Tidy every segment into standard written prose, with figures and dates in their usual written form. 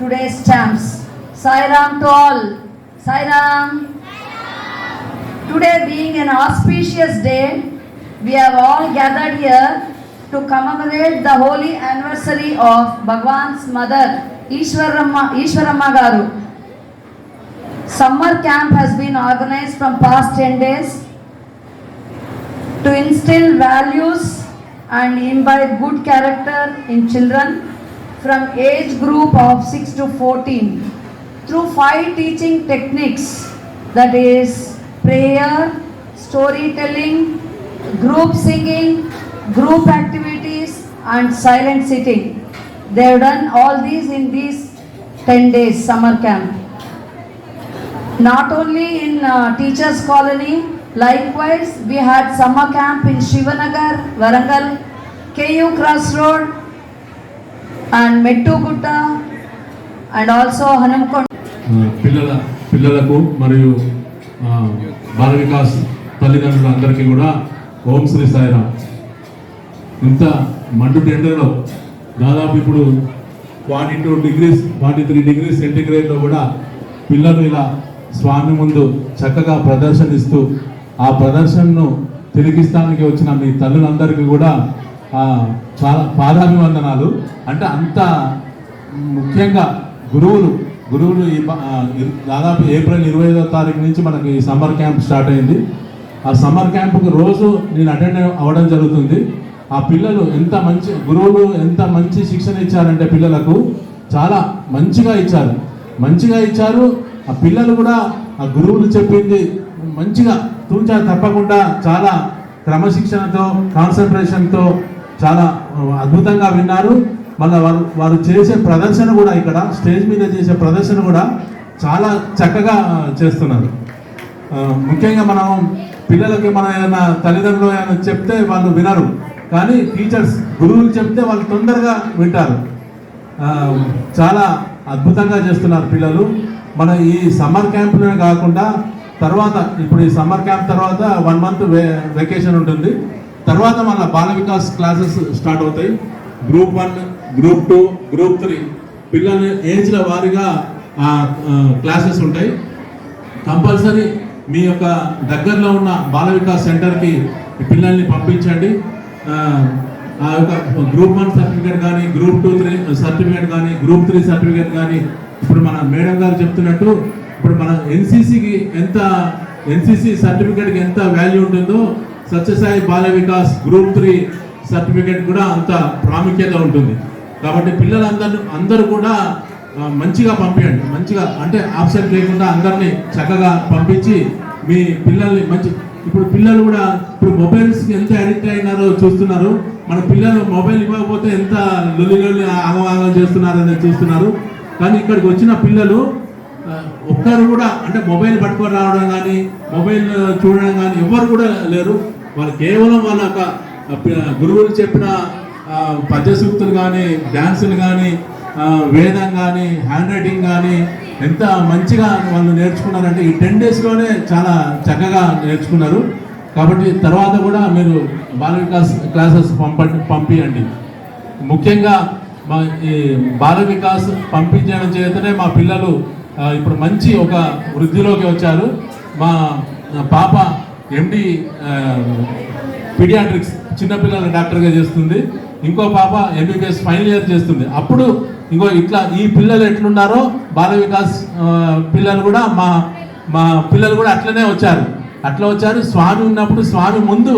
today's stamps. Sai Ram to all. Sai Ram. Today being an auspicious day, we have all gathered here to commemorate the holy anniversary of Bhagwan's mother, Ishwaramma Garu. Summer camp has been organized from past 10 days to instill values and imbibe good character in children from age group of 6 to 14 through 5 teaching techniques, that is prayer, storytelling, group singing, group activities and silent sitting. They have done all these in these 10 days summer camp. Not only in Teachers Colony, likewise we had summer camp in Shivanagar, Warangal, KU Cross Road and Mettu Gutta and also Hanamkonda. పిల్లలకు మరియు బాల వికాస్ తల్లిదండ్రులందరికీ కూడా ఓం శ్రీ సాయిరామ్. ఇంత మండు టెండర్లో దాదాపు ఇప్పుడు 42 degrees 43 degrees సెంటిగ్రేడ్లో కూడా పిల్లలు ఇలా స్వామి ముందు చక్కగా ప్రదర్శనిస్తూ ఆ ప్రదర్శనను తిరిగిస్తానికి వచ్చిన మీ తల్లులందరికీ కూడా చాలా పాదాభివందనాలు. అంటే అంత ముఖ్యంగా గురువులు ఈ దాదాపు ఏప్రిల్ 25వ తారీఖు నుంచి మనకి సమ్మర్ క్యాంప్ స్టార్ట్ అయింది. ఆ సమ్మర్ క్యాంప్కి రోజు నేను అటెండ్ అవ్వడం జరుగుతుంది. ఆ పిల్లలు గురువులు ఎంత మంచి శిక్షణ ఇచ్చారంటే పిల్లలకు చాలా మంచిగా ఇచ్చారు. ఆ పిల్లలు కూడా ఆ గురువులు చెప్పింది మంచిగా తూచా తప్పకుండా చాలా క్రమశిక్షణతో కాన్సన్ట్రేషన్తో చాలా అద్భుతంగా విన్నారు. మళ్ళీ వారు చేసే ప్రదర్శన కూడా ఇక్కడ స్టేజ్ మీద చేసే ప్రదర్శన కూడా చాలా చక్కగా చేస్తున్నారు. ముఖ్యంగా మనం పిల్లలకి మనం ఏదైనా తల్లిదండ్రులు ఏమైనా చెప్తే వాళ్ళు వినరు, కానీ గురువులు చెప్తే వాళ్ళు తొందరగా వింటారు. చాలా అద్భుతంగా చేస్తున్నారు పిల్లలు. మన ఈ సమ్మర్ క్యాంప్లోనే కాకుండా తర్వాత ఇప్పుడు ఈ సమ్మర్ క్యాంప్ తర్వాత 1 month వెకేషన్ ఉంటుంది. తర్వాత మన బాల వికాస్ క్లాసెస్ స్టార్ట్ అవుతాయి. గ్రూప్ 1, గ్రూప్ 2, గ్రూప్ 3 పిల్లల ఏజ్ల వారీగా క్లాసెస్ ఉంటాయి. కంపల్సరీ మీ యొక్క దగ్గరలో ఉన్న బాల వికాస్ సెంటర్కి పిల్లల్ని పంపించండి. ఆ యొక్క గ్రూప్ 1 సర్టిఫికేట్ కానీ, గ్రూప్ 2 సర్టిఫికేట్ కానీ, గ్రూప్ 3 సర్టిఫికేట్ కానీ, ఇప్పుడు మన మేడం గారు చెప్తున్నట్టు ఇప్పుడు మన ఎన్సిసి సర్టిఫికేట్కి ఎంత వాల్యూ ఉంటుందో సత్యసాయి బాల వికాస్ గ్రూప్ 3 సర్టిఫికేట్ కూడా అంత ప్రాముఖ్యత ఉంటుంది. కాబట్టి అందరూ కూడా మంచిగా పంపించండి. మంచిగా అంటే ఆబ్సెంట్ లేకుండా అందరినీ చక్కగా పంపించి మీ పిల్లల్ని ఇప్పుడు పిల్లలు కూడా ఇప్పుడు మొబైల్స్కి ఎంత అడిక్ట్ అయినారో చూస్తున్నారు. మన పిల్లలు మొబైల్ ఇవ్వకపోతే ఎంత లొల్లి ఆగం చేస్తున్నారని చూస్తున్నారు. కానీ ఇక్కడికి వచ్చిన పిల్లలు ఒక్కరు కూడా అంటే మొబైల్ పట్టుకొని రావడం కానీ, మొబైల్ చూడడం కానీ ఎవరు కూడా లేరు. వాళ్ళు కేవలం వాళ్ళ గురువులు చెప్పిన పద్య సూక్తులు కానీ, డ్యాన్సులు కానీ, వేదం కానీ, హ్యాండ్ రైటింగ్ కానీ ఎంత మంచిగా వాళ్ళు నేర్చుకున్నారంటే ఈ 10 daysలోనే చాలా చక్కగా నేర్చుకున్నారు. కాబట్టి తర్వాత కూడా మీరు బాల వికాస్ క్లాసెస్ పంపించండి. ముఖ్యంగా ఈ బాల వికాస్ పంపించడం చేతనే మా పిల్లలు ఇప్పుడు మంచి ఒక వృద్ధిలోకి వచ్చారు. మా పాప MD పీడియాట్రిక్స్ చిన్నపిల్లల డాక్టర్గా చేస్తుంది. ఇంకో పాప MBBS ఫైనల్ ఇయర్ చేస్తుంది. అప్పుడు ఇట్లా ఈ పిల్లలు ఎట్లున్నారో బాల వికాస్ పిల్లలు కూడా మా పిల్లలు కూడా అట్లనే వచ్చారు. స్వామి ఉన్నప్పుడు స్వామి ముందు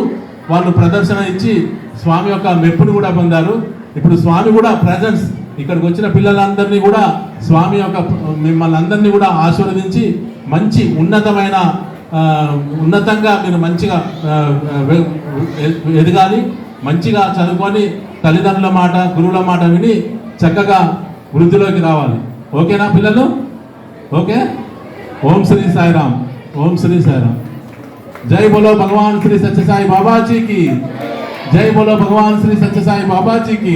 వాళ్ళు ప్రదర్శన ఇచ్చి స్వామి యొక్క మెప్పును కూడా పొందారు. ఇప్పుడు స్వామి కూడా ప్రజెన్స్ ఇక్కడికి వచ్చిన పిల్లలందరినీ కూడా స్వామి యొక్క మిమ్మల్ని అందరినీ కూడా ఆశీర్వదించి మంచి ఉన్నతంగా మీరు మంచిగా ఎదగాలి, మంచిగా చదువుకొని తల్లిదండ్రుల మాట గురువుల మాట విని చక్కగా వృద్ధిలోకి రావాలి. ఓకేనా పిల్లలు? ఓకే. ఓం శ్రీ సాయిరామ్. ఓం శ్రీ సాయిరామ్. జై బోలో భగవాన్ శ్రీ సత్యసాయి బాబాజీకి. జై బోలో భగవాన్ శ్రీ సత్యసాయి బాబాజీకి.